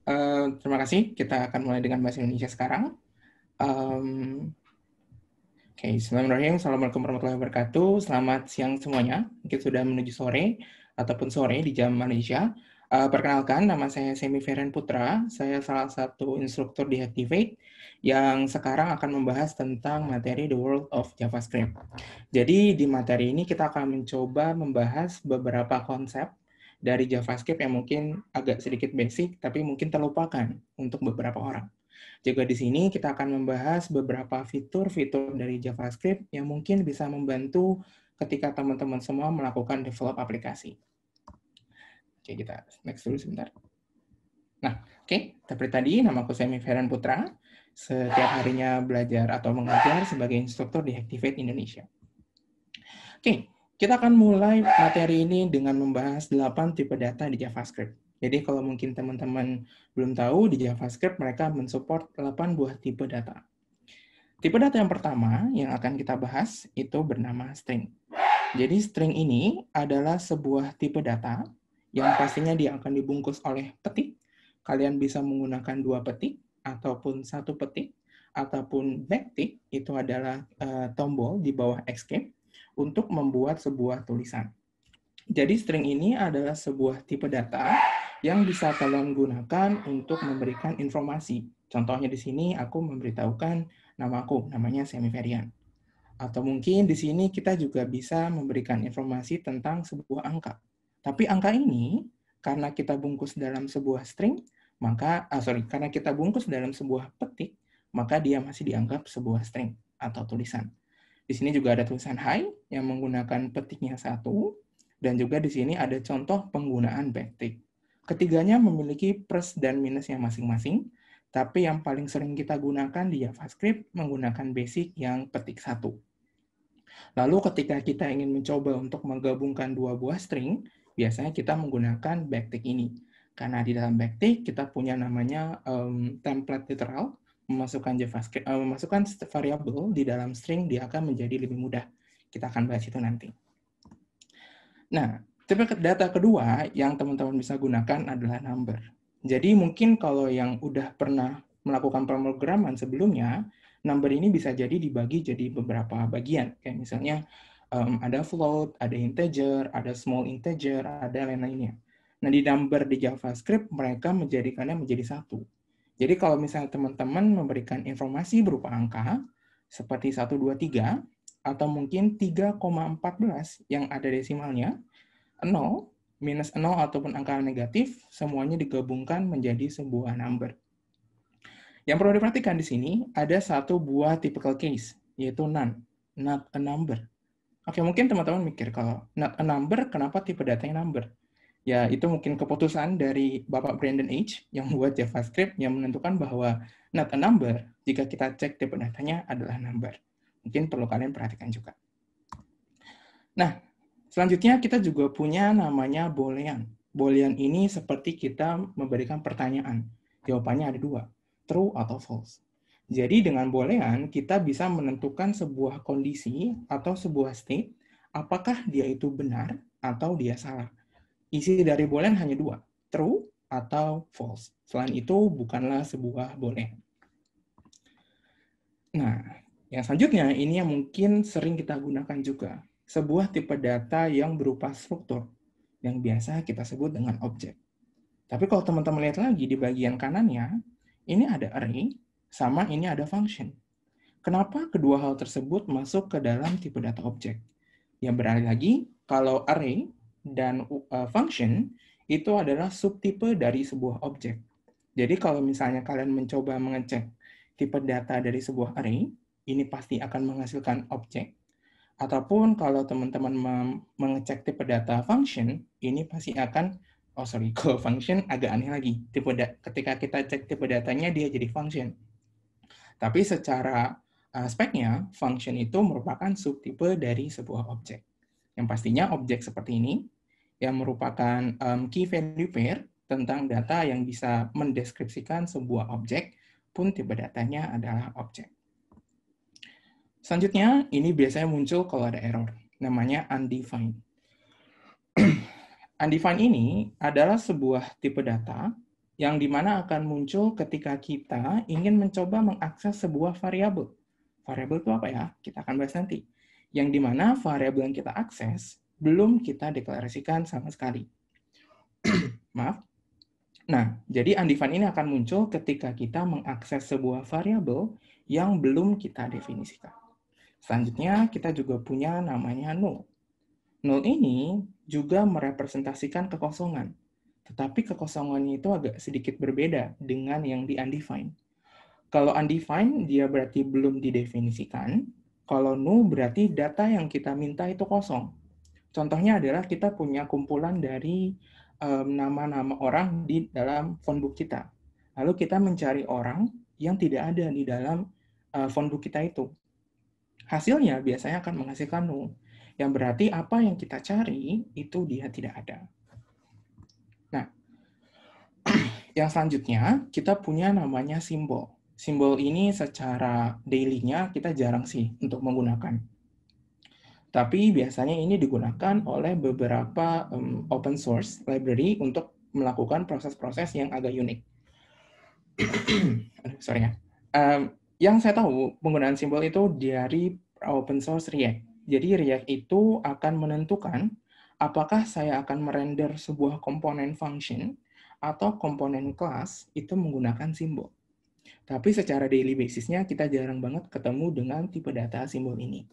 Terima kasih. Kita akan mulai dengan bahasa Indonesia sekarang. Oke, Bismillahirrahmanirrahim. Assalamualaikum warahmatullahi wabarakatuh. Selamat siang semuanya. Mungkin sudah menuju sore ataupun sore di jam Malaysia. Perkenalkan, nama saya Semi Feren Putra. Saya salah satu instruktur di Activate yang sekarang akan membahas tentang materi The World of JavaScript. Jadi di materi ini kita akan mencoba membahas beberapa konsep dari JavaScript yang mungkin agak sedikit basic, tapi mungkin terlupakan untuk beberapa orang. Juga di sini kita akan membahas beberapa fitur-fitur dari JavaScript yang mungkin bisa membantu ketika teman-teman semua melakukan develop aplikasi. Oke, kita next dulu sebentar. Nah, oke, seperti tadi, nama aku Semi Feren Putra. Setiap harinya belajar atau mengajar sebagai instruktur di Activate Indonesia. Oke, kita akan mulai materi ini dengan membahas 8 tipe data di JavaScript. Jadi kalau mungkin teman-teman belum tahu, di JavaScript mereka mensupport 8 buah tipe data. Tipe data yang pertama yang akan kita bahas itu bernama string. Jadi string ini adalah sebuah tipe data yang pastinya dia akan dibungkus oleh petik. Kalian bisa menggunakan 2 petik, ataupun 1 petik, ataupun backtick, itu adalah tombol di bawah escape, untuk membuat sebuah tulisan. Jadi string ini adalah sebuah tipe data yang bisa kalian gunakan untuk memberikan informasi. Contohnya di sini aku memberitahukan namaku, namanya Semi Ferian. Atau mungkin di sini kita juga bisa memberikan informasi tentang sebuah angka. Tapi angka ini, karena kita bungkus dalam sebuah string, karena kita bungkus dalam sebuah petik, maka dia masih dianggap sebuah string atau tulisan. Di sini juga ada tulisan hi yang menggunakan petiknya 1, dan juga di sini ada contoh penggunaan backtick. Ketiganya memiliki plus dan minusnya masing-masing, tapi yang paling sering kita gunakan di JavaScript menggunakan basic yang petik 1. Lalu ketika kita ingin mencoba untuk menggabungkan 2 buah string, biasanya kita menggunakan backtick ini. Karena di dalam backtick kita punya namanya template literal, memasukkan JavaScript, memasukkan variabel di dalam string, dia akan menjadi lebih mudah. Kita akan bahas itu nanti. Nah, tipe data kedua yang teman-teman bisa gunakan adalah number. Jadi mungkin kalau yang udah pernah melakukan pemrograman sebelumnya, number ini bisa jadi dibagi jadi beberapa bagian. Kayak misalnya ada float, ada integer, ada small integer, ada lain-lainnya. Nah, di number di JavaScript, mereka menjadikannya menjadi satu. Jadi kalau misalnya teman-teman memberikan informasi berupa angka, seperti 1, 2, 3, atau mungkin 3,14 yang ada desimalnya, 0, minus 0 ataupun angka negatif, semuanya digabungkan menjadi sebuah number. Yang perlu diperhatikan di sini, ada satu buah typical case, yaitu none, not a number. Oke, mungkin teman-teman mikir, kalau not a number, kenapa tipe datanya number? Ya, itu mungkin keputusan dari Bapak Brandon H. yang membuat JavaScript yang menentukan bahwa not a number, jika kita cek tipe datanya adalah number. Mungkin perlu kalian perhatikan juga. Nah, selanjutnya kita juga punya namanya boolean. Boolean ini seperti kita memberikan pertanyaan. Jawabannya ada 2, true atau false. Jadi dengan boolean kita bisa menentukan sebuah kondisi atau sebuah state, apakah dia itu benar atau dia salah. Isi dari boolean hanya 2, true atau false. Selain itu bukanlah sebuah boolean. Nah, yang selanjutnya ini yang mungkin sering kita gunakan juga. Sebuah tipe data yang berupa struktur, yang biasa kita sebut dengan objek. Tapi kalau teman-teman lihat lagi di bagian kanannya, ini ada array, sama ini ada function. Kenapa kedua hal tersebut masuk ke dalam tipe data objek? Yang beralih lagi, kalau array dan function itu adalah subtipe dari sebuah objek. Jadi kalau misalnya kalian mencoba mengecek tipe data dari sebuah array, ini pasti akan menghasilkan objek. Ataupun kalau teman-teman mengecek tipe data function, ini pasti akan, kalau function agak aneh lagi. Ketika kita cek tipe datanya, dia jadi function. Tapi secara speknya, function itu merupakan subtipe dari sebuah objek. Yang pastinya objek seperti ini, yang merupakan key value pair tentang data yang bisa mendeskripsikan sebuah objek, pun tipe datanya adalah objek. Selanjutnya, ini biasanya muncul kalau ada error, namanya undefined. Undefined ini adalah sebuah tipe data yang dimana akan muncul ketika kita ingin mencoba mengakses sebuah variabel. Variabel itu apa ya? Kita akan bahas nanti. Yang dimana variabel yang kita akses belum kita deklarasikan sama sekali. Maaf. Nah, jadi undefined ini akan muncul ketika kita mengakses sebuah variabel yang belum kita definisikan. Selanjutnya, kita juga punya namanya null. Null ini juga merepresentasikan kekosongan. Tetapi kekosongannya itu agak sedikit berbeda dengan yang di undefined. Kalau undefined, dia berarti belum didefinisikan. Kalau null berarti data yang kita minta itu kosong. Contohnya adalah kita punya kumpulan dari nama-nama orang di dalam phonebook kita. Lalu kita mencari orang yang tidak ada di dalam phonebook kita itu. Hasilnya biasanya akan menghasilkan null. Yang berarti apa yang kita cari itu dia tidak ada. Nah, yang selanjutnya kita punya namanya simbol. Simbol ini secara daily-nya kita jarang sih untuk menggunakan. Tapi biasanya ini digunakan oleh beberapa open source library untuk melakukan proses-proses yang agak unik. Sorry ya. Yang saya tahu penggunaan simbol itu dari open source React. Jadi React itu akan menentukan apakah saya akan merender sebuah komponen function atau komponen kelas itu menggunakan simbol. Tapi secara daily basisnya kita jarang banget ketemu dengan tipe data simbol ini.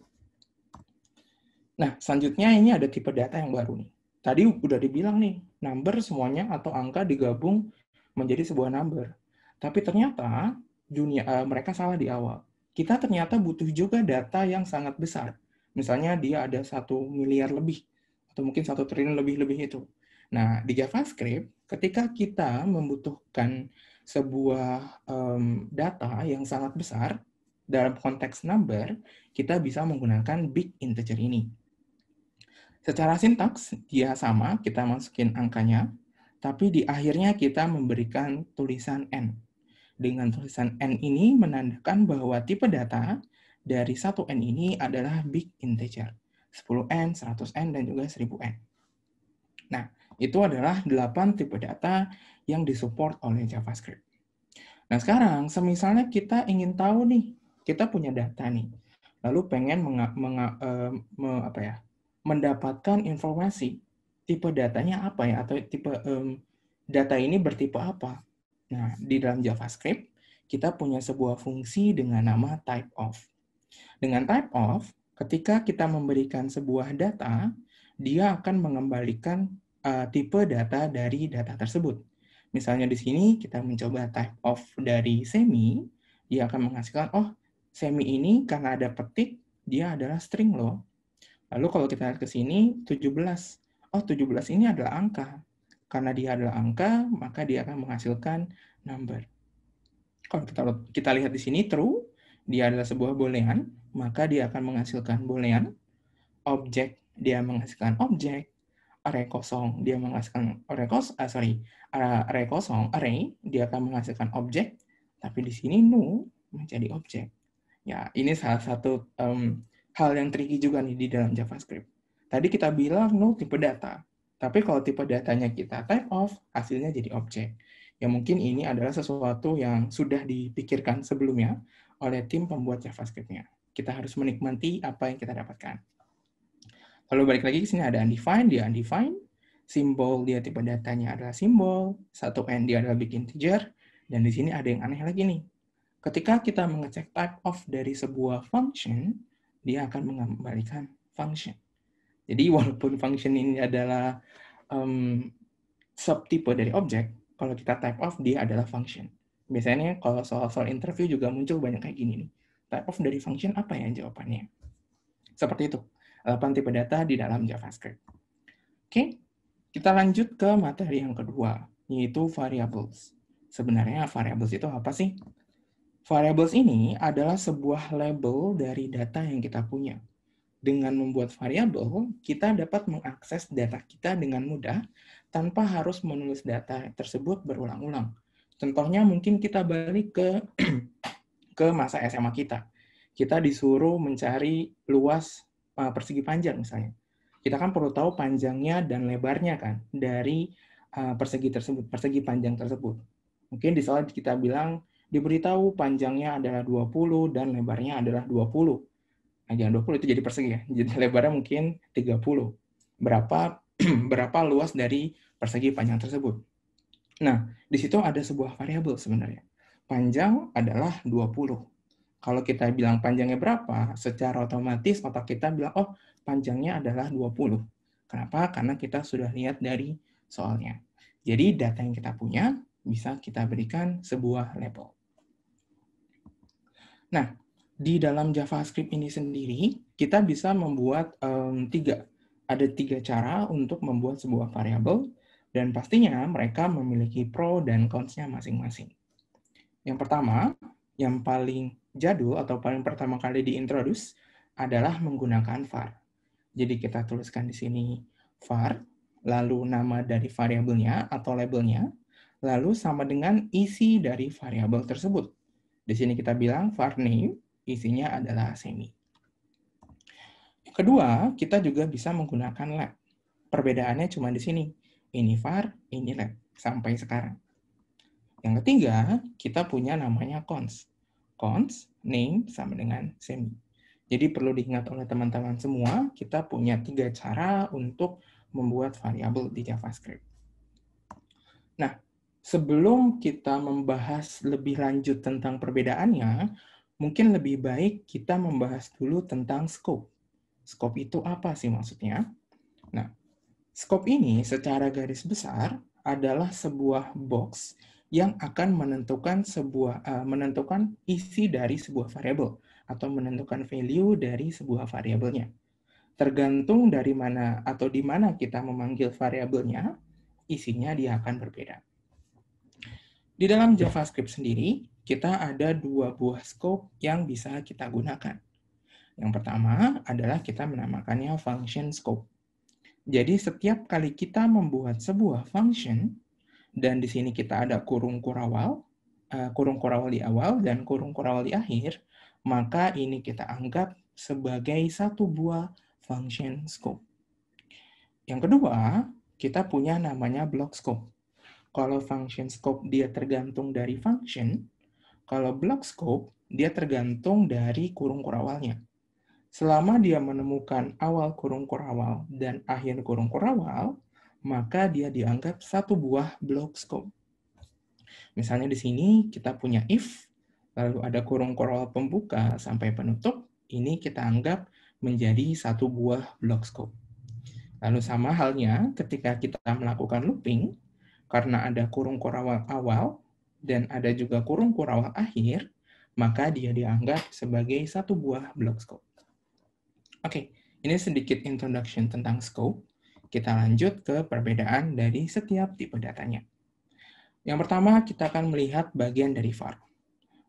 Nah, selanjutnya ini ada tipe data yang baru nih. Tadi udah dibilang nih, number semuanya atau angka digabung menjadi sebuah number. Tapi ternyata mereka salah di awal. Kita ternyata butuh juga data yang sangat besar. Misalnya dia ada 1 miliar lebih, atau mungkin 1 triliun lebih itu. Nah, di JavaScript, ketika kita membutuhkan sebuah data yang sangat besar, dalam konteks number, kita bisa menggunakan big integer ini. Secara sintaks, dia sama, kita masukin angkanya, tapi di akhirnya kita memberikan tulisan N. Dengan tulisan N ini menandakan bahwa tipe data dari 1N ini adalah big integer. 10N, 100N, dan juga 1000N. Nah, itu adalah 8 tipe data yang disupport oleh JavaScript. Nah, sekarang, semisalnya kita ingin tahu nih, kita punya data nih, lalu pengen mendapatkan informasi tipe datanya apa ya, atau tipe data ini bertipe apa. Nah, di dalam JavaScript kita punya sebuah fungsi dengan nama typeOf. Dengan typeOf, ketika kita memberikan sebuah data, dia akan mengembalikan tipe data dari data tersebut. Misalnya di sini kita mencoba typeOf dari semi, dia akan menghasilkan, oh, semi ini karena ada petik, dia adalah string loh. Lalu kalau kita lihat ke sini, 17. Oh, 17 ini adalah angka. Karena dia adalah angka, maka dia akan menghasilkan number. Kalau kita lihat di sini, true, dia adalah sebuah boolean, maka dia akan menghasilkan boolean. Objek, dia menghasilkan objek. Array kosong, dia menghasilkan array kosong, array, dia akan menghasilkan objek. Tapi di sini null menjadi objek. Ya, ini salah satu hal yang tricky juga nih di dalam JavaScript. Tadi kita bilang null tipe data, tapi kalau tipe datanya kita typeOf, hasilnya jadi objek. Ya mungkin ini adalah sesuatu yang sudah dipikirkan sebelumnya oleh tim pembuat JavaScript-nya. Kita harus menikmati apa yang kita dapatkan. Lalu balik lagi ke sini ada undefined, dia undefined. Simbol dia tipe datanya adalah simbol, 1N dia adalah big integer, dan di sini ada yang aneh lagi nih. Ketika kita mengecek typeOf dari sebuah function, dia akan mengembalikan function. Jadi walaupun function ini adalah subtipe dari objek, kalau kita typeOf dia adalah function. Biasanya kalau soal-soal interview juga muncul banyak kayak gini nih. Typeof dari function apa ya jawabannya? Seperti itu. 8 tipe data di dalam JavaScript. Oke, kita lanjut ke materi yang kedua, yaitu variables. Sebenarnya variables itu apa sih? Variables ini adalah sebuah label dari data yang kita punya. Dengan membuat variabel, kita dapat mengakses data kita dengan mudah tanpa harus menulis data tersebut berulang-ulang. Contohnya mungkin kita balik ke masa SMA kita. Kita disuruh mencari luas persegi panjang misalnya. Kita kan perlu tahu panjangnya dan lebarnya kan dari persegi tersebut, persegi panjang tersebut. Mungkin di slide kita bilang, diberitahu panjangnya adalah 20 dan lebarnya adalah 20. Nah, jangan 20 itu jadi persegi ya. Jadi lebarnya mungkin 30. Berapa berapa luas dari persegi panjang tersebut. Nah, di situ ada sebuah variabel sebenarnya. Panjang adalah 20. Kalau kita bilang panjangnya berapa, secara otomatis otak kita bilang, oh, panjangnya adalah 20. Kenapa? Karena kita sudah lihat dari soalnya. Jadi data yang kita punya bisa kita berikan sebuah label. Nah, di dalam JavaScript ini sendiri, kita bisa membuat ada tiga cara untuk membuat sebuah variabel, dan pastinya mereka memiliki pro dan cons-nya masing-masing. Yang pertama, yang paling jadul atau paling pertama kali diintroduce adalah menggunakan var. Jadi kita tuliskan di sini var, lalu nama dari variabelnya atau labelnya, lalu sama dengan isi dari variabel tersebut. Di sini kita bilang var name, isinya adalah semi. Kedua, kita juga bisa menggunakan lab. Perbedaannya cuma di sini. Ini var, ini lab. Sampai sekarang. Yang ketiga, kita punya namanya cons. Cons, name, sama dengan semi. Jadi perlu diingat oleh teman-teman semua, kita punya tiga cara untuk membuat variabel di JavaScript. Nah, sebelum kita membahas lebih lanjut tentang perbedaannya, mungkin lebih baik kita membahas dulu tentang scope. Scope itu apa sih maksudnya? Nah, scope ini secara garis besar adalah sebuah box yang akan menentukan isi dari sebuah variabel atau menentukan value dari sebuah variabelnya. Tergantung dari mana atau di mana kita memanggil variabelnya, isinya dia akan berbeda. Di dalam JavaScript sendiri, kita ada dua buah scope yang bisa kita gunakan. Yang pertama adalah kita menamakannya function scope. Jadi setiap kali kita membuat sebuah function, dan di sini kita ada kurung kurawal di awal dan kurung kurawal di akhir, maka ini kita anggap sebagai satu buah function scope. Yang kedua, kita punya namanya block scope. Kalau function scope dia tergantung dari function, kalau block scope dia tergantung dari kurung kurawalnya. Selama dia menemukan awal kurung kurawal dan akhir kurung kurawal, maka dia dianggap satu buah block scope. Misalnya di sini kita punya if, lalu ada kurung kurawal pembuka sampai penutup, ini kita anggap menjadi satu buah block scope. Lalu sama halnya ketika kita melakukan looping, karena ada kurung kurawal awal dan ada juga kurung kurawal akhir, maka dia dianggap sebagai satu buah block scope. Oke, ini sedikit introduction tentang scope. Kita lanjut ke perbedaan dari setiap tipe datanya. Yang pertama, kita akan melihat bagian dari var.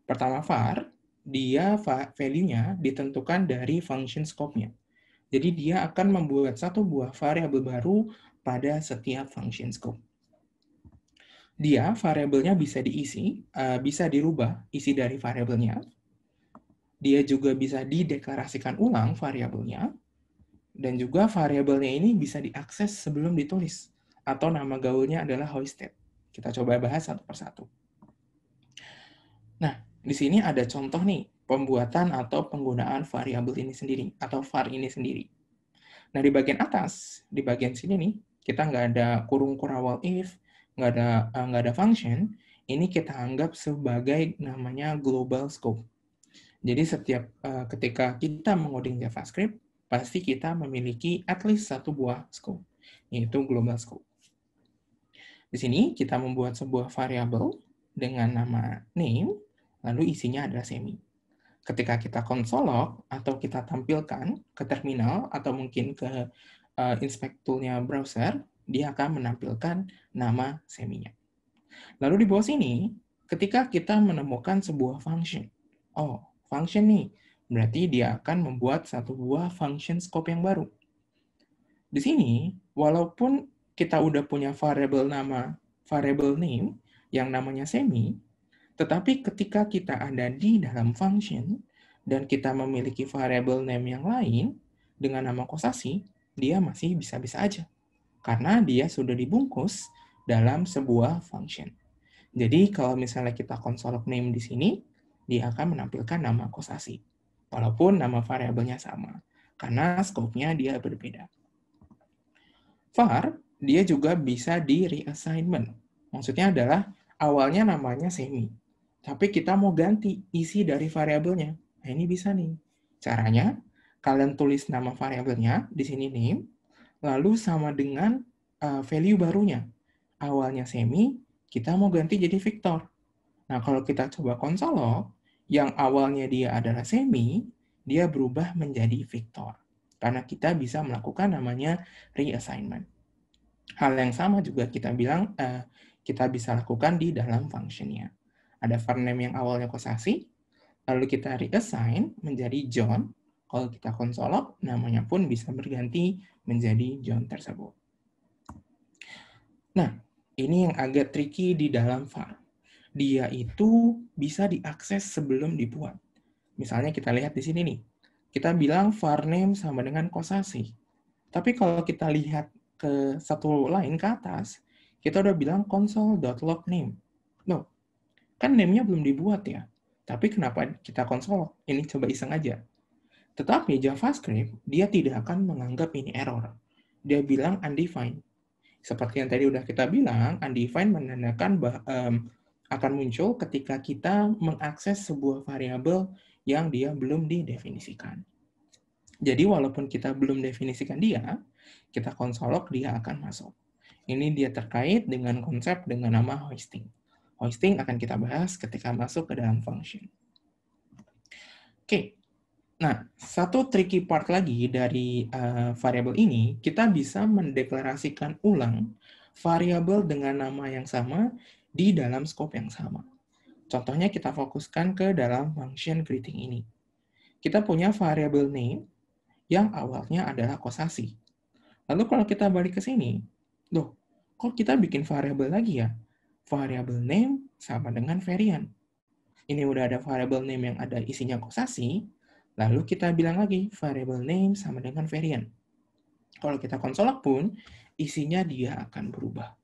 Pertama, var, dia value-nya ditentukan dari function scope-nya. Jadi dia akan membuat satu buah variabel baru pada setiap function scope. Dia variabelnya bisa diisi, bisa dirubah isi dari variabelnya. Dia juga bisa dideklarasikan ulang variabelnya. Dan juga variabelnya ini bisa diakses sebelum ditulis. Atau nama gaulnya adalah hoisted. Kita coba bahas satu persatu. Nah, di sini ada contoh nih, pembuatan atau penggunaan variabel ini sendiri, atau var ini sendiri. Nah, di bagian atas, di bagian sini nih, kita nggak ada kurung kurawal if, nggak ada function, ini kita anggap sebagai namanya global scope. Jadi setiap ketika kita mengoding JavaScript, pasti kita memiliki at least satu buah scope, yaitu global scope. Di sini kita membuat sebuah variabel dengan nama name, lalu isinya adalah semi. Ketika kita konsolog atau kita tampilkan ke terminal atau mungkin ke inspect tool-nya browser, dia akan menampilkan nama seminya. Lalu di bawah sini, ketika kita menemukan sebuah function, oh, function nih, berarti dia akan membuat satu buah function scope yang baru. Di sini, walaupun kita udah punya variable nama, variable name, yang namanya semi, tetapi ketika kita ada di dalam function, dan kita memiliki variable name yang lain, dengan nama kosasi, dia masih bisa-bisa aja. Karena dia sudah dibungkus dalam sebuah function. Jadi kalau misalnya kita console name di sini, dia akan menampilkan nama kosasi. Walaupun nama variabelnya sama, karena scope-nya dia berbeda. var, dia juga bisa di reassignment. Maksudnya adalah awalnya namanya semi, tapi kita mau ganti isi dari variabelnya. Nah, ini bisa nih. Caranya, kalian tulis nama variabelnya, di sini name, lalu sama dengan value barunya. Awalnya semi, kita mau ganti jadi Victor. Nah, kalau kita coba konsol log, yang awalnya dia adalah semi, dia berubah menjadi Victor. Karena kita bisa melakukan namanya reassignment. Hal yang sama juga kita bilang, kita bisa lakukan di dalam functionnya. Ada var name yang awalnya kosasi, lalu kita reassign menjadi John. Kalau kita konsol log, namanya pun bisa berganti menjadi John tersebut. Nah, ini yang agak tricky di dalam var. Dia itu bisa diakses sebelum dibuat. Misalnya kita lihat di sini nih. Kita bilang var name sama dengan kosasi. Tapi kalau kita lihat ke satu line ke atas, kita udah bilang console.log name. Loh, kan name-nya belum dibuat ya. Tapi kenapa kita console? Ini coba iseng aja. Tetapi JavaScript, dia tidak akan menganggap ini error. Dia bilang undefined. Seperti yang tadi udah kita bilang, undefined menandakan akan muncul ketika kita mengakses sebuah variabel yang dia belum didefinisikan. Jadi walaupun kita belum definisikan dia, kita console log dia akan masuk. Ini dia terkait dengan konsep dengan nama hoisting. Hoisting akan kita bahas ketika masuk ke dalam function. Oke, nah satu tricky part lagi dari variabel ini, kita bisa mendeklarasikan ulang variabel dengan nama yang sama di dalam scope yang sama. Contohnya kita fokuskan ke dalam function greeting ini. Kita punya variabel name yang awalnya adalah kosasi. Lalu kalau kita balik ke sini, loh, kok kita bikin variabel lagi ya? Variabel name sama dengan variant. Ini udah ada variabel name yang ada isinya kosasi, lalu kita bilang lagi variabel name sama dengan variant. Kalau kita konsol log pun, isinya dia akan berubah.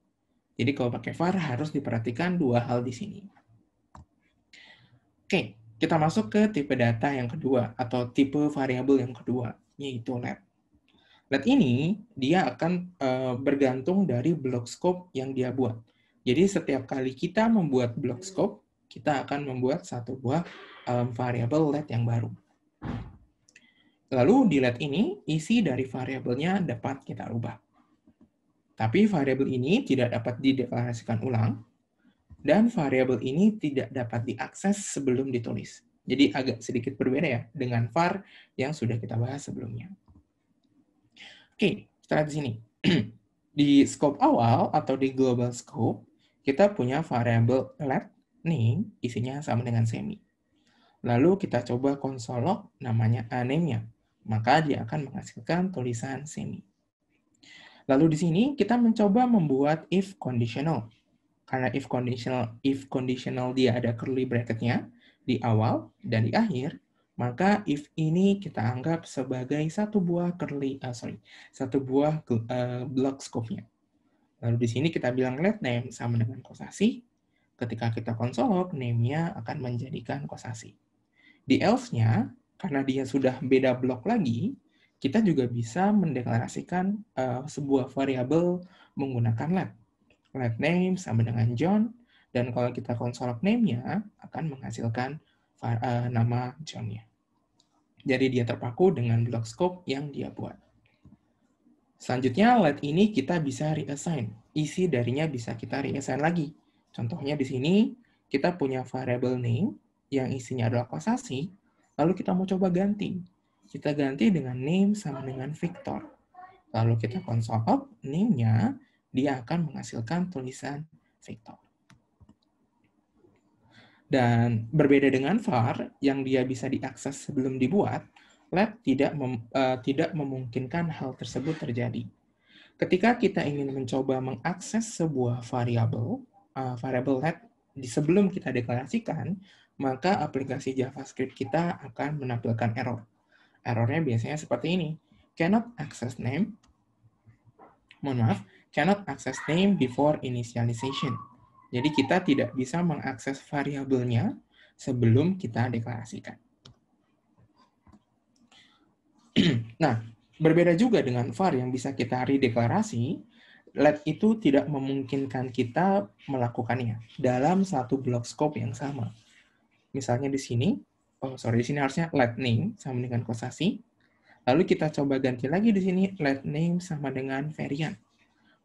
Jadi kalau pakai var harus diperhatikan dua hal di sini. Oke, kita masuk ke tipe data yang kedua atau tipe variabel yang kedua, yaitu let. Let ini dia akan bergantung dari block scope yang dia buat. Jadi setiap kali kita membuat block scope, kita akan membuat satu buah variabel let yang baru. Lalu di let ini, isi dari variabelnya dapat kita ubah. Tapi variabel ini tidak dapat dideklarasikan ulang, dan variabel ini tidak dapat diakses sebelum ditulis. Jadi agak sedikit berbeda ya dengan var yang sudah kita bahas sebelumnya. Oke, setelah di sini. Di scope awal atau di global scope, kita punya variabel let name, isinya sama dengan semi. Lalu kita coba console log namanya name-nya, maka dia akan menghasilkan tulisan semi. Lalu di sini kita mencoba membuat if conditional. Karena if conditional dia ada curly bracket-nya di awal dan di akhir, maka if ini kita anggap sebagai satu buah block scope-nya. Lalu di sini kita bilang let name sama dengan kosasi. Ketika kita console log, name-nya akan menjadikan kosasi. Di else-nya, karena dia sudah beda blok lagi, kita juga bisa mendeklarasikan sebuah variabel menggunakan let. Let name sama dengan John, dan kalau kita console log name-nya akan menghasilkan nama John-nya. Jadi dia terpaku dengan block scope yang dia buat. Selanjutnya, let ini kita bisa reassign. Isi darinya bisa kita reassign lagi. Contohnya di sini, kita punya variable name yang isinya adalah kosasi, lalu kita mau coba ganti. Kita ganti dengan name sama dengan Victor. Lalu kita console log name-nya, dia akan menghasilkan tulisan Victor. Dan berbeda dengan var, yang dia bisa diakses sebelum dibuat, let tidak memungkinkan hal tersebut terjadi. Ketika kita ingin mencoba mengakses sebuah variabel let sebelum kita deklarasikan, maka aplikasi JavaScript kita akan menampilkan error. Errornya biasanya seperti ini. Cannot access name before initialization. Jadi kita tidak bisa mengakses variabelnya sebelum kita deklarasikan. Nah, berbeda juga dengan var yang bisa kita redeklarasi, let itu tidak memungkinkan kita melakukannya dalam satu block scope yang sama. Misalnya di sini, di sini harusnya let name sama dengan kosasi. Lalu kita coba ganti lagi di sini let name sama dengan variant.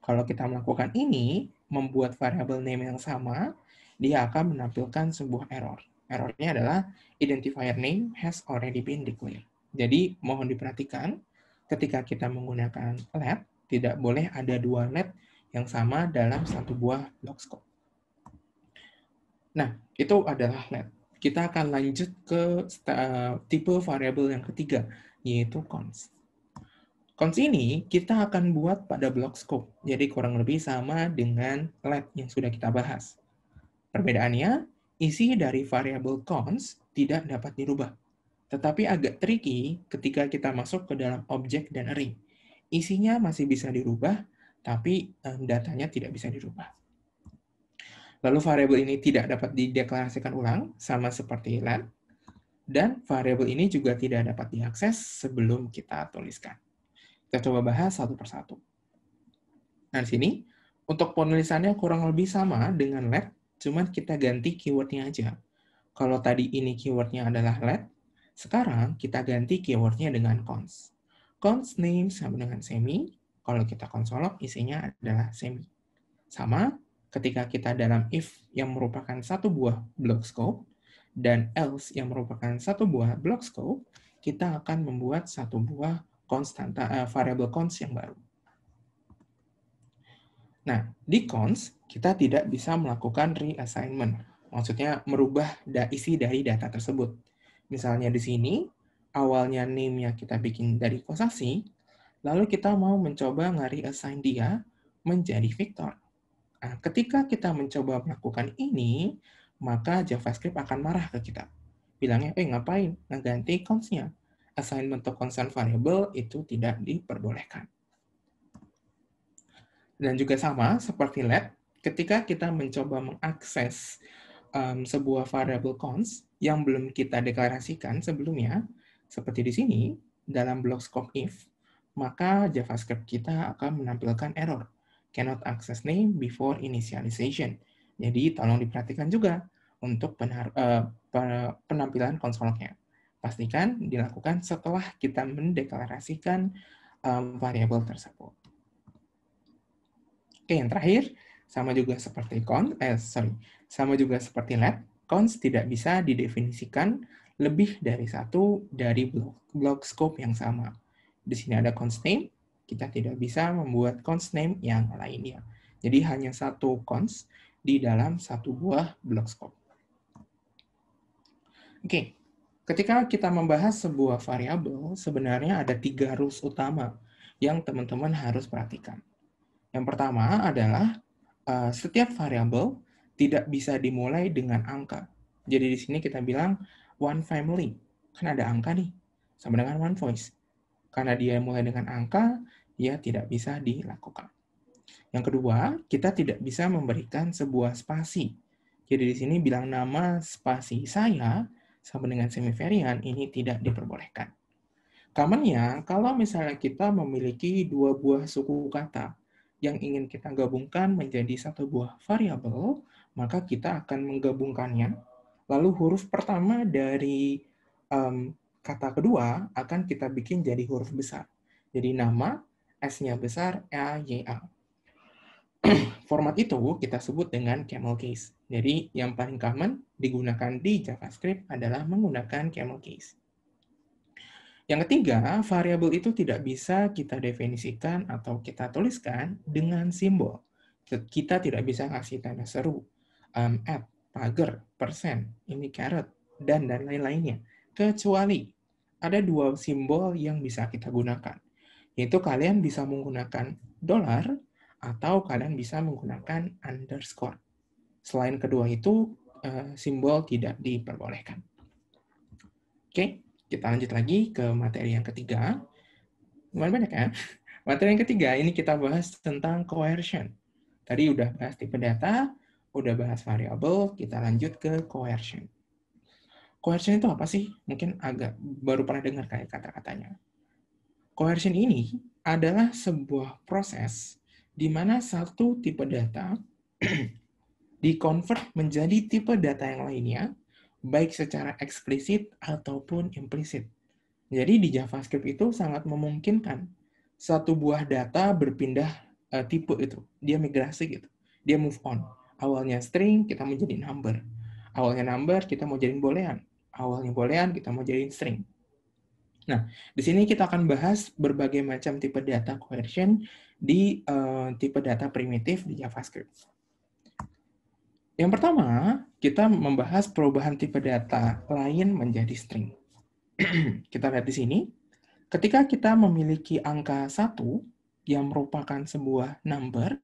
Kalau kita melakukan ini, membuat variabel name yang sama, dia akan menampilkan sebuah error. Errornya adalah identifier name has already been declared. Jadi mohon diperhatikan, ketika kita menggunakan let, tidak boleh ada dua let yang sama dalam satu buah block scope. Nah, itu adalah let. Kita akan lanjut ke tipe variabel yang ketiga, yaitu const. Const ini kita akan buat pada block scope, jadi kurang lebih sama dengan let yang sudah kita bahas. Perbedaannya, isi dari variabel const tidak dapat dirubah, tetapi agak tricky ketika kita masuk ke dalam objek dan array. Isinya masih bisa dirubah, tapi datanya tidak bisa dirubah. Lalu variabel ini tidak dapat dideklarasikan ulang, sama seperti let, dan variabel ini juga tidak dapat diakses sebelum kita tuliskan. Kita coba bahas satu persatu. Nah, di sini, untuk penulisannya kurang lebih sama dengan let, cuman kita ganti keywordnya aja. Kalau tadi ini keywordnya adalah let, sekarang kita ganti keywordnya dengan const. Const name sama dengan semi, kalau kita konsolog isinya adalah semi. Sama ketika kita dalam if yang merupakan satu buah block scope, dan else yang merupakan satu buah block scope, kita akan membuat satu buah variabel const yang baru. Nah, di const, kita tidak bisa melakukan reassignment. Maksudnya merubah isi dari data tersebut. Misalnya di sini, awalnya name-nya kita bikin dari kosasi, lalu kita mau mencoba nge-reassign dia menjadi Victor. Nah, ketika kita mencoba melakukan ini, maka JavaScript akan marah ke kita. Bilangnya, ngapain? Ngeganti const-nya. Assignment to constant variable itu tidak diperbolehkan. Dan juga sama seperti let, ketika kita mencoba mengakses sebuah variable const yang belum kita deklarasikan sebelumnya, seperti di sini, dalam block scope if, maka JavaScript kita akan menampilkan error, cannot access name before initialization. Jadi tolong diperhatikan juga untuk penampilan konsolnya. Pastikan dilakukan setelah kita mendeklarasikan variabel tersebut. Oke, yang terakhir, sama juga seperti sama juga seperti let, const tidak bisa didefinisikan lebih dari satu dari block scope yang sama. Di sini ada const name, kita tidak bisa membuat const name yang lainnya. Jadi hanya satu const di dalam satu buah block scope. Oke, ketika kita membahas sebuah variabel, sebenarnya ada 3 rules utama yang teman-teman harus perhatikan. Yang pertama adalah setiap variabel tidak bisa dimulai dengan angka. Jadi di sini kita bilang one family, kan ada angka nih, sama dengan one voice. Karena dia mulai dengan angka, dia tidak bisa dilakukan. Yang kedua, kita tidak bisa memberikan sebuah spasi. Jadi di sini bilang nama spasi saya sama dengan semivarian ini tidak diperbolehkan. Commonnya, kalau misalnya kita memiliki dua buah suku kata yang ingin kita gabungkan menjadi satu buah variabel, maka kita akan menggabungkannya. Lalu huruf pertama dari kata kedua akan kita bikin jadi huruf besar. Jadi nama, S-nya besar, A-Y-A. Format itu kita sebut dengan camel case. Jadi yang paling common digunakan di JavaScript adalah menggunakan camel case. Yang ketiga, variabel itu tidak bisa kita definisikan atau kita tuliskan dengan simbol. Kita tidak bisa kasih tanda seru, at, pagar, persen, ini caret, dan lain-lainnya. Kecuali ada dua simbol yang bisa kita gunakan. Yaitu kalian bisa menggunakan $, atau kalian bisa menggunakan underscore. Selain kedua itu, simbol tidak diperbolehkan. Oke, kita lanjut lagi ke materi yang ketiga. Lumayan banyak ya. Materi yang ketiga, ini kita bahas tentang coercion. Tadi udah bahas tipe data, Udah bahas variabel, kita lanjut ke coercion. Coercion itu apa sih? Mungkin agak baru pernah dengar kayak kata-katanya. Coercion ini adalah sebuah proses di mana satu tipe data di-convert menjadi tipe data yang lainnya, baik secara eksplisit ataupun implisit. Jadi di JavaScript itu sangat memungkinkan satu buah data berpindah tipe itu. Dia migrasi gitu. Dia move on. Awalnya string, kita mau jadi number. Awalnya number, kita mau jadiin boolean. Awalnya boolean, kita mau jadiin string. Nah, di sini kita akan bahas berbagai macam tipe data coercion di tipe data primitif di JavaScript. Yang pertama, kita membahas perubahan tipe data lain menjadi string. Kita lihat di sini, ketika kita memiliki angka 1 yang merupakan sebuah number,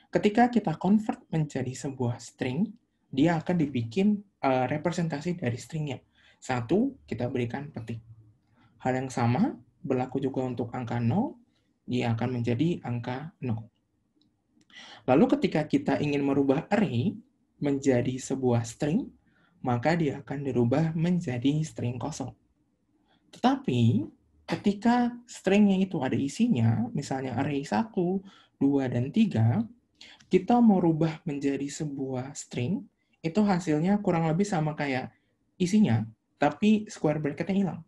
ketika kita convert menjadi sebuah string, dia akan dibikin representasi dari stringnya. 1, kita berikan petik. Hal yang sama berlaku juga untuk angka 0, dia akan menjadi angka 0. Lalu ketika kita ingin merubah array menjadi sebuah string, maka dia akan dirubah menjadi string kosong. Tetapi ketika stringnya itu ada isinya, misalnya array 1, 2, dan 3, kita mau rubah menjadi sebuah string, itu hasilnya kurang lebih sama kayak isinya, tapi square bracket-nya hilang.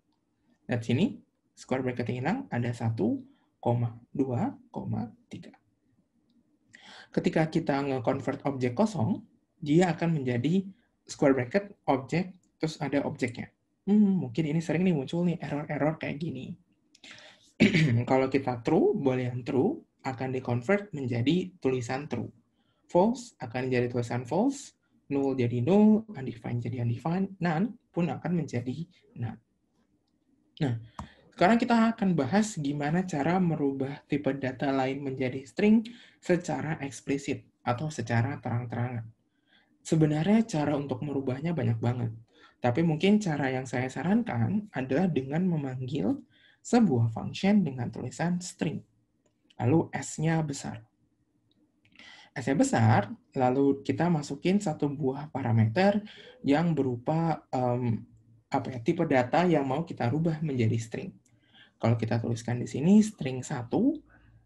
Lihat sini, square bracket-nya hilang, ada 1, 2, 3. Ketika kita nge-convert objek kosong, dia akan menjadi square bracket, objek, terus ada objeknya. Mungkin ini sering nih muncul nih error-error kayak gini. Kalau kita true, boolean true, akan di-convert menjadi tulisan true. False akan jadi tulisan false, null jadi null, undefined jadi undefined, none pun akan menjadi none. Nah, sekarang kita akan bahas gimana cara merubah tipe data lain menjadi string secara eksplisit atau secara terang-terangan. Sebenarnya cara untuk merubahnya banyak banget. Tapi mungkin cara yang saya sarankan adalah dengan memanggil sebuah function dengan tulisan string. Lalu S-nya besar. S-nya besar, lalu kita masukin satu buah parameter yang berupa tipe data yang mau kita rubah menjadi string. Kalau kita tuliskan di sini string 1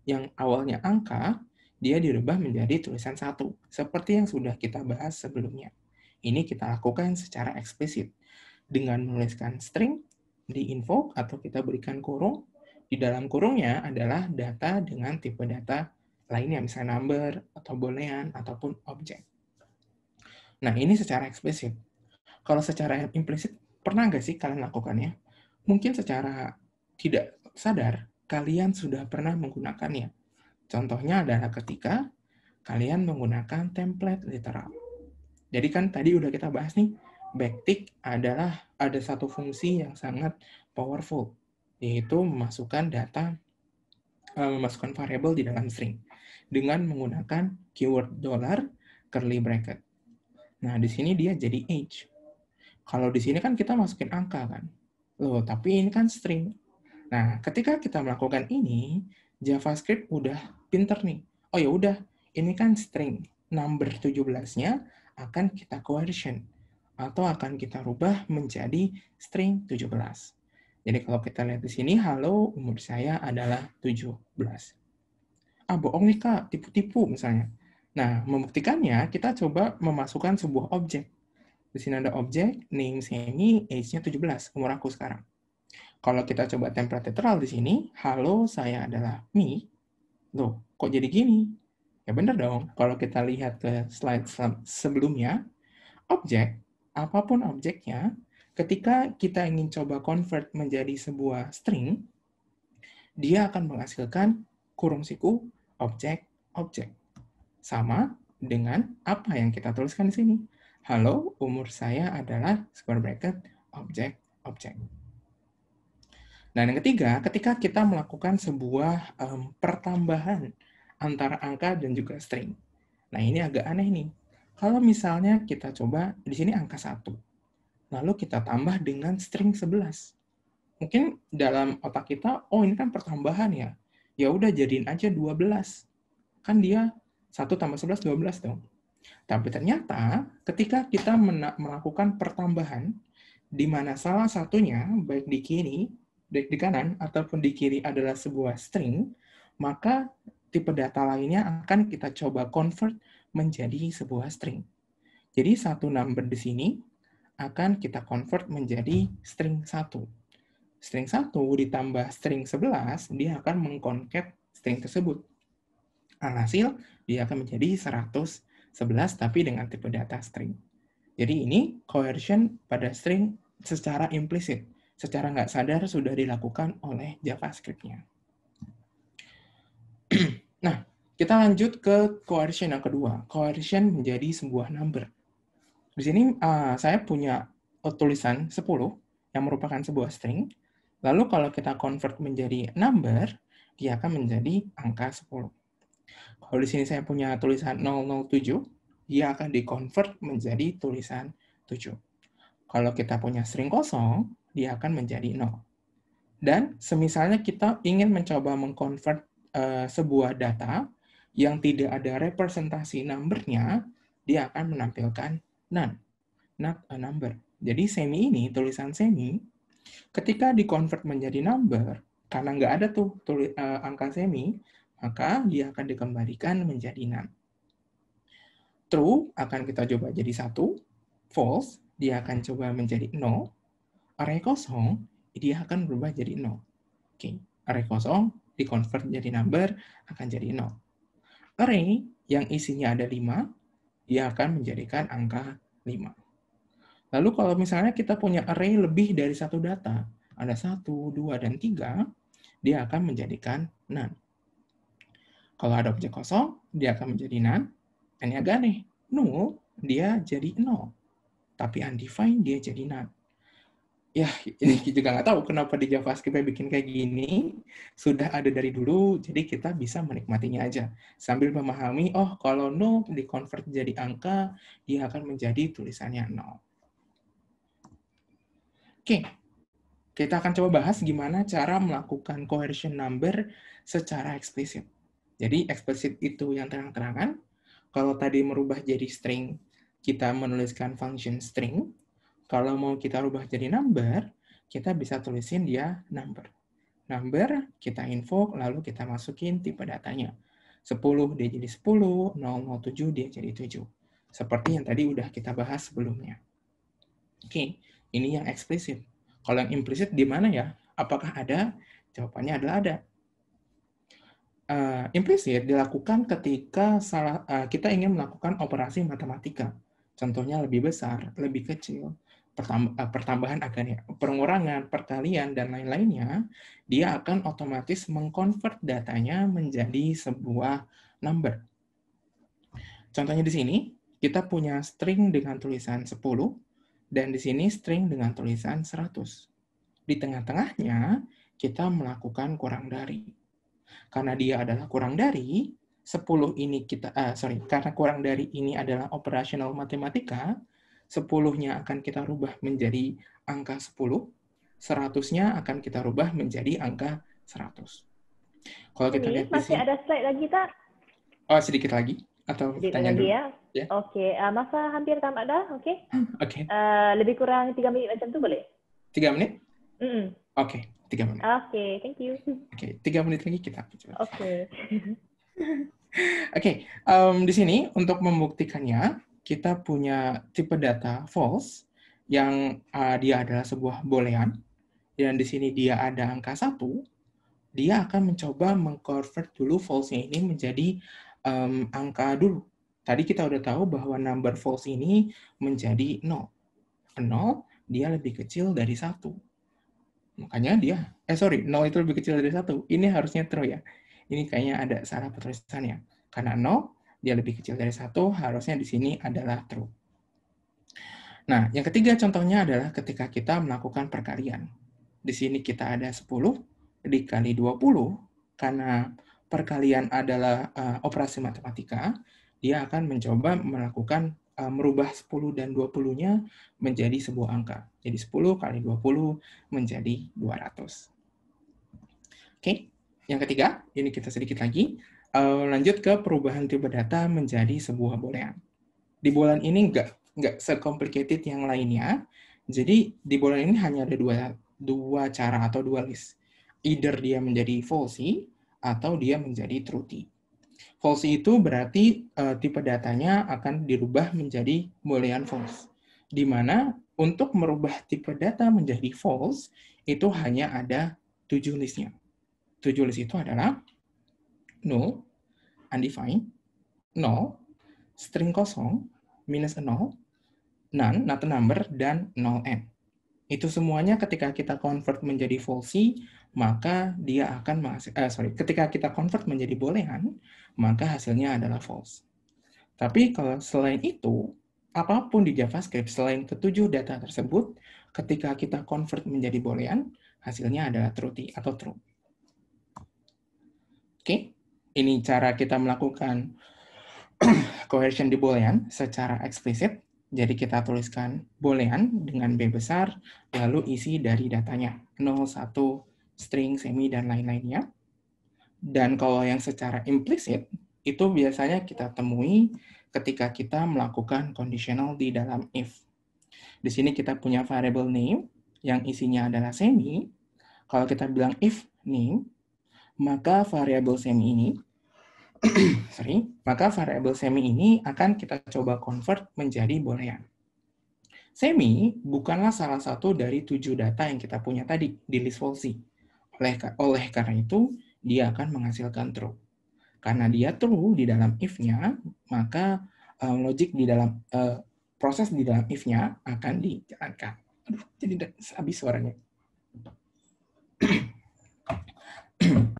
yang awalnya angka, dia dirubah menjadi tulisan 1, seperti yang sudah kita bahas sebelumnya. Ini kita lakukan secara eksplisit dengan menuliskan string di invoke atau kita berikan kurung. Di dalam kurungnya adalah data dengan tipe data lainnya, misalnya number, atau boolean, ataupun objek. Nah, ini secara eksplisit. Kalau secara implisit, pernah nggak sih kalian lakukannya? Mungkin secara tidak sadar, kalian sudah pernah menggunakannya. Contohnya adalah ketika kalian menggunakan template literal. Jadi kan tadi udah kita bahas nih, backtick adalah ada satu fungsi yang sangat powerful, yaitu memasukkan data, memasukkan variabel di dalam string dengan menggunakan keyword dollar curly bracket. Nah, di sini dia jadi age. Kalau di sini kan kita masukin angka kan. Loh, tapi ini kan string. Nah, ketika kita melakukan ini, JavaScript udah pinter nih. Oh ya udah, ini kan string. Number 17-nya akan kita coercion atau akan kita rubah menjadi string 17. Jadi kalau kita lihat di sini, halo, umur saya adalah 17. Bohong nih Kak, tipu-tipu misalnya. Nah, membuktikannya, kita coba memasukkan sebuah objek. Di sini ada objek, name Semi, age-nya 17, umur aku sekarang. Kalau kita coba template literal di sini, halo, saya adalah me. Loh, kok jadi gini? Ya benar dong, kalau kita lihat ke slide sebelumnya, objek, apapun objeknya, ketika kita ingin coba convert menjadi sebuah string, dia akan menghasilkan kurung siku objek. Sama dengan apa yang kita tuliskan di sini. Halo, umur saya adalah square bracket objek. Nah, yang ketiga, ketika kita melakukan sebuah pertambahan antara angka dan juga string. Nah, ini agak aneh nih. Kalau misalnya kita coba, di sini angka 1. Lalu kita tambah dengan string 11. Mungkin dalam otak kita, oh ini kan pertambahan ya. Ya udah jadiin aja 12. Kan dia 1 tambah 11, 12 dong. Tapi ternyata ketika kita melakukan pertambahan, di mana salah satunya, baik di kiri, baik di kanan, ataupun di kiri adalah sebuah string, maka tipe data lainnya akan kita coba convert menjadi sebuah string. Jadi satu number di sini akan kita convert menjadi string 1. String 1 ditambah string 11, dia akan mengconcat string tersebut. Alhasil, dia akan menjadi 111, tapi dengan tipe data string. Jadi ini coercion pada string secara implisit. Secara nggak sadar sudah dilakukan oleh JavaScript-nya. Nah, kita lanjut ke coercion yang kedua. Coercion menjadi sebuah number. Di sini saya punya tulisan 10 yang merupakan sebuah string. Lalu kalau kita convert menjadi number, dia akan menjadi angka 10. Kalau di sini saya punya tulisan 007, dia akan di-convert menjadi tulisan 7. Kalau kita punya string kosong, dia akan menjadi 0. Dan semisalnya kita ingin mencoba mengconvert sebuah data yang tidak ada representasi number-nya, dia akan menampilkan none, not a number. Jadi semi ini, tulisan semi, ketika di-convert menjadi number, karena nggak ada tuh angka semi, maka dia akan dikembalikan menjadi none. True akan kita coba jadi 1, false dia akan coba menjadi 0, array kosong dia akan berubah jadi 0. Oke, array kosong di-convert jadi number akan jadi 0. Array yang isinya ada 5, dia akan menjadikan angka 5. Lalu kalau misalnya kita punya array lebih dari satu data, ada 1, 2, dan 3, dia akan menjadikan none. Kalau ada objek kosong, dia akan menjadi none. Ini agak aneh. Null, dia jadi 0. Tapi undefined, dia jadi none. Ya, ini juga nggak tahu kenapa di JavaScript bikin kayak gini. Sudah ada dari dulu, jadi kita bisa menikmatinya aja. Sambil memahami, oh kalau null di-convert jadi angka, dia akan menjadi tulisannya 0. Oke, kita akan coba bahas gimana cara melakukan coercion number secara eksplisit. Jadi eksplisit itu yang terang-terangan. Kalau tadi merubah jadi string, kita menuliskan function string. Kalau mau kita rubah jadi number, kita bisa tulisin dia number. Number, kita invoke, lalu kita masukin tipe datanya. 10 dia jadi 10, 007 dia jadi 7. Seperti yang tadi udah kita bahas sebelumnya. Oke, ini yang eksplisit. Kalau yang implisit di mana ya? Apakah ada? Jawabannya adalah ada. Implisit dilakukan ketika kita ingin melakukan operasi matematika. Contohnya lebih besar, lebih kecil, pertambahan pengurangan, perkalian, dan lain-lainnya, dia akan otomatis mengkonvert datanya menjadi sebuah number. Contohnya di sini, kita punya string dengan tulisan 10, dan di sini string dengan tulisan 100. Di tengah-tengahnya, kita melakukan kurang dari. Karena dia adalah kurang dari, 10 ini karena kurang dari ini adalah operasional matematika, 10-nya akan kita rubah menjadi angka 10, 100-nya akan kita rubah menjadi angka 100. Kalau kita lihat di masih sini, ada slide lagi, tak? Oh, sedikit lagi? Atau sedikit tanya lagi dulu? Ya? Oke, masa hampir tamat dah, oke? Oke. Lebih kurang 3 menit macam tu boleh? 3 menit? Mm-mm. Oke, 3 menit. Oke, thank you. Oke, 3 menit lagi kita coba. Oke. Oke, di sini untuk membuktikannya, kita punya tipe data false, yang dia adalah sebuah boolean, dan di sini dia ada angka 1, dia akan mencoba meng-convert dulu false-nya ini menjadi angka dulu. Tadi kita udah tahu bahwa number false ini menjadi 0. 0, dia lebih kecil dari 1. Makanya dia, 0 itu lebih kecil dari 1. Ini harusnya true ya. Ini kayaknya ada salah penulisannya. Karena 0, dia lebih kecil dari 1, harusnya di sini adalah true. Nah, yang ketiga contohnya adalah ketika kita melakukan perkalian. Di sini kita ada 10 dikali 20, karena perkalian adalah operasi matematika, dia akan mencoba melakukan merubah 10 dan 20-nya menjadi sebuah angka. Jadi 10 kali 20 menjadi 200. Oke, yang ketiga, ini kita sedikit lagi. Lanjut ke perubahan tipe data menjadi sebuah boolean. Di Boolean ini nggak se-complicated yang lainnya. Jadi di Boolean ini hanya ada dua cara atau dua list. Either dia menjadi falsy atau dia menjadi truthy. Falsy itu berarti tipe datanya akan dirubah menjadi Boolean false. Di mana untuk merubah tipe data menjadi false itu hanya ada 7 listnya. 7 list itu adalah null, undefined, null, string kosong, minus 0, none, not a number, dan null n. Itu semuanya ketika kita convert menjadi falsy, maka dia akan ketika kita convert menjadi boolean, maka hasilnya adalah false. Tapi kalau selain itu, apapun di JavaScript selain ketujuh data tersebut, ketika kita convert menjadi boolean, hasilnya adalah truthy atau true. Oke, ini cara kita melakukan coercion di boolean secara eksplisit. Jadi kita tuliskan boolean dengan B besar, lalu isi dari datanya 0, 1, string, semi, dan lain-lainnya. Dan kalau yang secara implisit, itu biasanya kita temui ketika kita melakukan conditional di dalam if. Di sini kita punya variable name yang isinya adalah semi. Kalau kita bilang if name, maka variable semi ini maka variable semi ini akan kita coba convert menjadi boolean. Semi bukanlah salah satu dari 7 data yang kita punya tadi di list falsy. Oleh karena itu, dia akan menghasilkan true. Karena dia true di dalam if-nya, maka logic di dalam proses di dalam if-nya akan dijalankan. Aduh, jadi habis suaranya.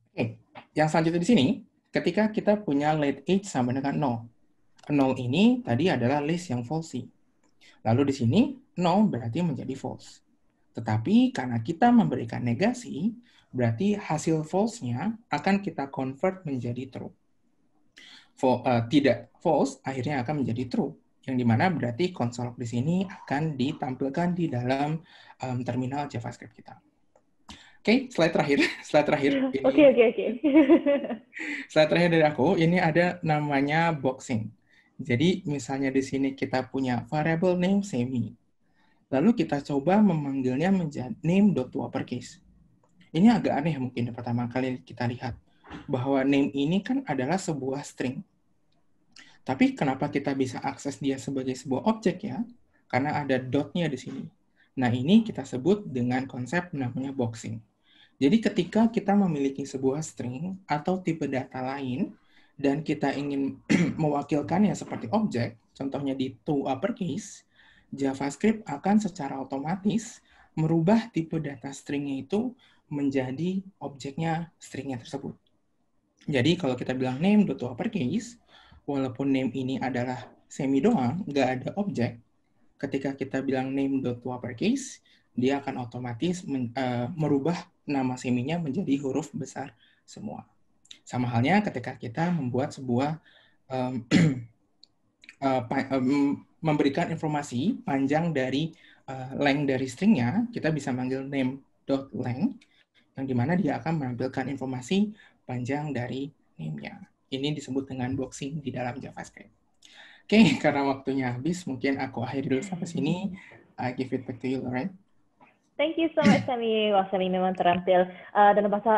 Oke, yang selanjutnya di sini, ketika kita punya let age sama dengan 0. 0 ini tadi adalah list yang falsy. Lalu di sini 0 berarti menjadi false. Tetapi karena kita memberikan negasi, berarti hasil false-nya akan kita convert menjadi true. Tidak false, akhirnya akan menjadi true. Yang dimana berarti console di sini akan ditampilkan di dalam terminal JavaScript kita. Oke, slide terakhir. Oke. Slide terakhir dari aku, ini ada namanya boxing. Jadi misalnya di sini kita punya variable name semi. Lalu kita coba memanggilnya menjadi name.toUpperCase. Ini agak aneh mungkin pertama kali kita lihat. Bahwa name ini kan adalah sebuah string. Tapi kenapa kita bisa akses dia sebagai sebuah objek ya? Karena ada dotnya di sini. Nah ini kita sebut dengan konsep namanya boxing. Jadi ketika kita memiliki sebuah string atau tipe data lain, dan kita ingin mewakilkannya seperti objek, contohnya di toUpperCase, JavaScript akan secara otomatis merubah tipe data stringnya itu menjadi objeknya stringnya tersebut. Jadi kalau kita bilang name.toUpperCase, walaupun name ini adalah semi doang, nggak ada objek, ketika kita bilang name.toUpperCase, dia akan otomatis merubah nama seminya menjadi huruf besar semua. Sama halnya ketika kita membuat sebuah memberikan informasi panjang dari length dari stringnya, kita bisa manggil name.length, yang dimana dia akan menampilkan informasi panjang dari name-nya. Ini disebut dengan boxing di dalam JavaScript. Oke, karena waktunya habis, mungkin aku akhiri dulu sampai sini. I give it back to you, Lauren. Thank you so much, Sami. Wah, Sami memang terampil dalam bahasa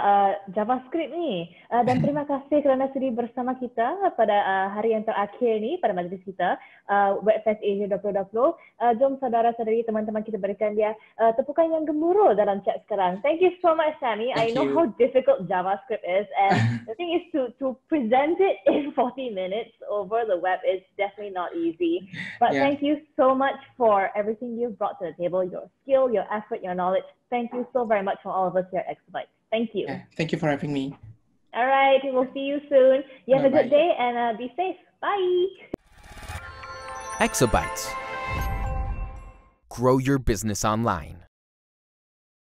JavaScript ni. Dan terima kasih kerana sudi bersama kita pada hari yang terakhir ni, pada majlis kita, Webfest Asia 2020. Jom saudara-saudari, teman-teman kita berikan dia tepukan yang gemuruh dalam chat sekarang. Thank you so much, Sami. I know how difficult JavaScript is, and the thing is to present it in 40 minutes over the web is definitely not easy. But thank you so much for everything you've brought to the table, your skill, your effort, your knowledge. Thank you so very much from all of us here at Exabytes. Thank you. Thank you for having me. All right, we'll see you soon. You have a good day and be safe. Bye. Exabytes. Grow your business online.